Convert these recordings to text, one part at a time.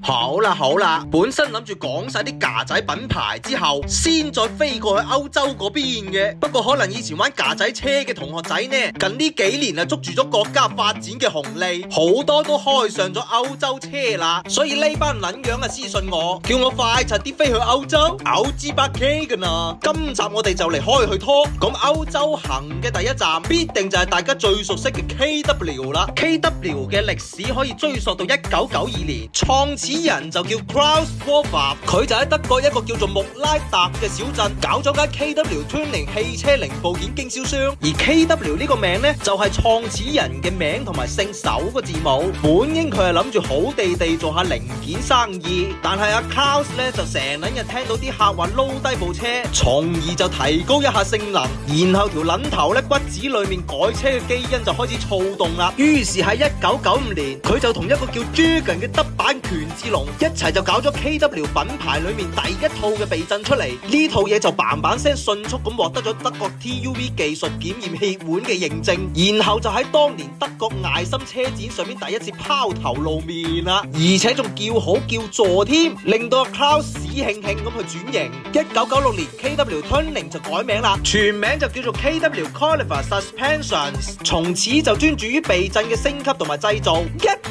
好啦，本身諗住講晒啲架仔品牌之後，先再飛過去歐洲嗰邊嘅。不過可能以前玩架仔車嘅同學仔呢，近呢幾年啊捉住咗國家發展嘅紅利，好多都開上咗歐洲車啦。所以呢班撚樣啊私信我，叫我快柒啲飛去歐洲，歐之百 K 噶啦。今集我哋就嚟開去拖，咁歐洲行嘅第一站必定就係大家最熟悉嘅 KW 啦。KW 嘅歷史可以追溯到1992年，創始人就叫 Klaus Schwab， 佢就喺德國一個叫做穆拉特嘅小鎮搞咗間 KW Tuning 汽車零部件經銷商，而 KW 呢個名呢，就係創始人嘅名同埋姓首個字母。本應佢係諗住好地地做下零件生意，但係阿 Klaus 咧就成日聽到啲客話撈低部車，從而就提高一下性能，然後條撚頭咧骨子裏面改車嘅基因就開始躁動啦。於是喺1995年，佢就同一個叫 Jürgen 嘅德版權志龍一齊就搞咗 KW 品牌裏面第一套嘅避震出嚟。呢套嘢就嘭聲迅速咁獲得咗德國 TÜV 技術檢驗協會嘅認證，然後就喺當年德國艾森車展上面第一次拋頭露面啦，而且仲叫好叫座添，令到阿 Klaus 喜慶慶咁去轉型。1996年 KW Tuning 就改名啦，全名就叫做 KW Qualified Suspensions， 從此就專注於避震嘅升級同埋製造。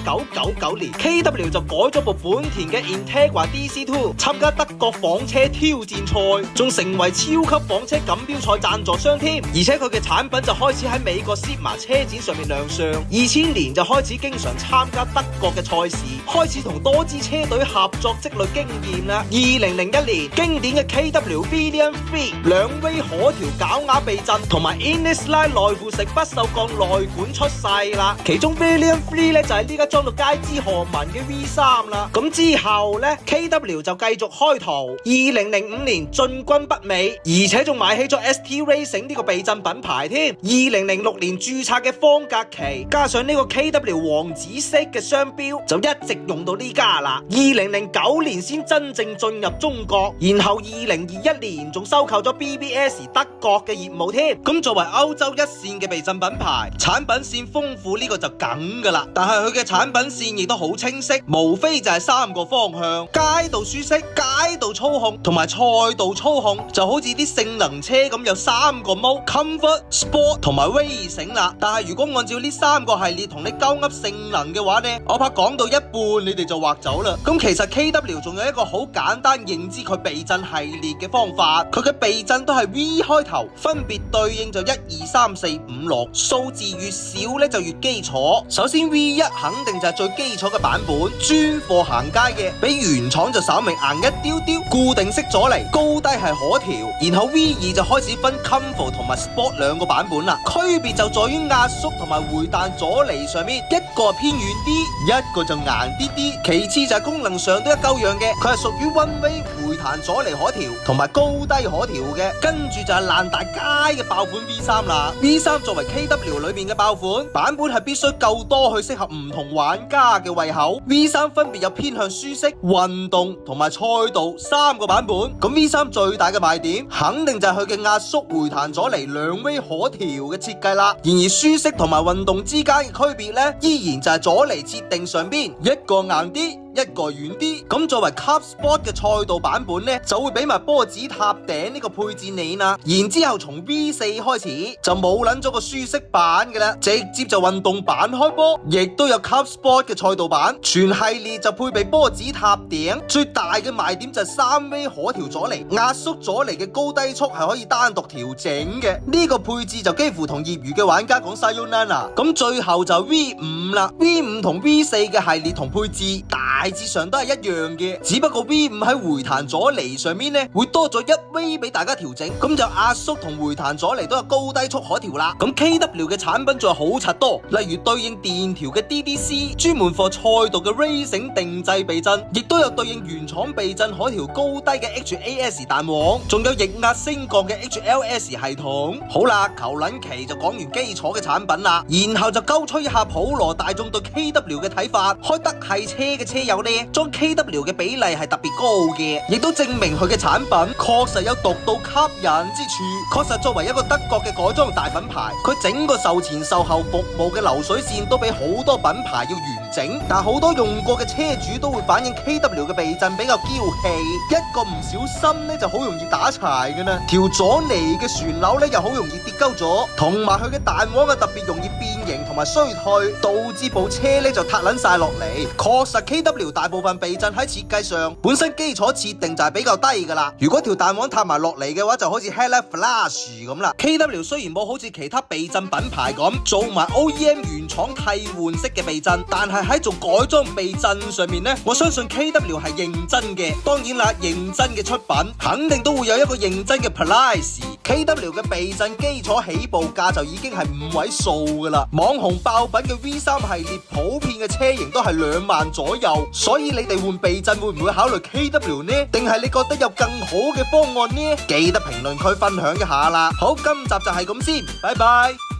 1999年 KW 就改咗部本田嘅 Integra DC2， 參加德國房車挑戰賽，仲成為超級房車錦標賽贊助商添。而且佢嘅產品就開始喺美國 SIMA 車展上面亮相。2000年就開始經常參加德國嘅賽事，開始同多支車隊合作積累經驗啦。2001年經典嘅 KW William Free 兩 V 可調絞牙避震同埋 Innisline 內附式不鏽鋼內管出世啦。其中 William Free 咧就係呢家裝到街知巷聞嘅 V3啦。咁之後咧 KW 就繼續開圖，2005年進軍北美，而且仲買起咗 ST Racing 呢個避震品牌添。2006年註冊嘅方格旗，加上呢個 KW 黃紫色嘅商標，就一直用到呢家啦。2009年先真正進入中國，然後2021年仲收購咗 BBS 德國嘅業務添。咁作為歐洲一線嘅避震品牌，產品線豐富呢個就梗噶啦。但係佢嘅產品線亦都好清晰，無非就係三個方向：街道舒適、街道操控同埋賽道操控。就好似啲性能車咁，有三個 mode：Comfort、Sport 同埋 Racing 啦。但係如果按照呢三個系列同你鳩噏性能嘅話呢，我怕講到一半你哋就劃走啦。咁其實 KW 仲有一個好簡單認知佢避震系列嘅方法，佢嘅避震都係 V 開頭，分別對應就1、2、3、4、5、6，數字越少呢就越基礎。首先 V1 肯定就係最基礎嘅版本，專貨行街嘅，比原廠就稍微硬一丟丟，固定式阻尼，高低係可調。然後 V2 就開始分 Comfort 同埋 Sport 兩個版本啦，區別就在於壓縮同埋回彈阻尼上面，一個偏軟啲，一個就硬啲啲。其次就係功能上都一鳩樣嘅，佢係屬於 One Way 回彈阻尼可調同埋高低可調嘅。跟住就係爛大街嘅爆款 V3 啦。V3 作為 KW 裏面嘅爆款版本係必須夠多去適合唔同玩家嘅胃口。V3 分別有偏向舒適、運動同埋賽道三個版本。咁 V3 最大嘅賣點肯定就係佢嘅壓縮回彈阻尼兩 V 可調嘅設計啦。然而舒適同埋運動之間嘅區別呢，依然就係阻尼設定上邊，一個硬啲，一個軟啲。咁作為 Cup Sport 嘅賽道版本呢，就會俾埋波子塔頂呢個配置你啦。然之後從 V4 開始就冇捻咗個舒適版嘅啦，直接就運動版開波，亦都有 Cup Sport 嘅賽道版，全系列就配備波子塔頂。最大嘅賣點就係3 V 可調阻尼，壓縮阻尼嘅高低速係可以單獨調整嘅。呢個配置就幾乎同業餘嘅玩家講 Sayonara。咁最後就 V5 啦。V5 同 V4 嘅系列同配置大致上都係一樣嘅，只不過 V5 喺回彈阻尼上面呢會多咗1 V 俾大家調整，咁就壓縮同回彈阻尼都有高低速可調啦。咁 KW 嘅產品仲有好柒多，例如對應電調嘅 DDC， 專門貨賽道嘅 Racing 定制避震，亦都有對應原廠避震可調高低嘅 HAS 彈簧，仲有液壓升降嘅 HLS 系統。好啦，求撚期就講完基礎嘅產品啦，然後就鳩吹一下普羅大眾對 KW 嘅睇法。開德系車嘅車友有呢，裝 KW 嘅比例係特別高嘅，亦都證明佢嘅產品確實有獨到吸引之處。確實作為一個德國嘅改裝大品牌，佢整個售前售後服務嘅流水線都比好多品牌要完整。但好多用過嘅車主都會反映 KW 嘅避震比較嬌氣，一個唔小心呢就好容易打柴噶啦。條左尼嘅旋鈕呢又好容易跌鳩咗，同埋佢嘅彈簧啊特別容易變形同埋衰退，導致部車呢就塌撚晒落嚟。確實 KW 大部分避震喺設計上本身基礎設定就係比較低噶啦。如果條彈簧塌埋落嚟嘅話，就好似 Headlight Flash 咁啦。KW 雖然冇好似其他避震品牌咁做埋 OEM 原廠替換式嘅避震，但係喺做改裝避震上面呢，我相信 KW 係認真嘅。當然啦，認真嘅出品肯定都會有一個認真嘅 price。KW 嘅避震基礎起步價就已經係5位數噶啦，網紅爆品嘅 V3 系列普遍嘅車型都係2萬左右，所以你哋換避震會唔會考慮 KW 呢？定係你覺得有更好嘅方案呢？記得評論區分享一下啦。好，今集就係咁先，拜拜。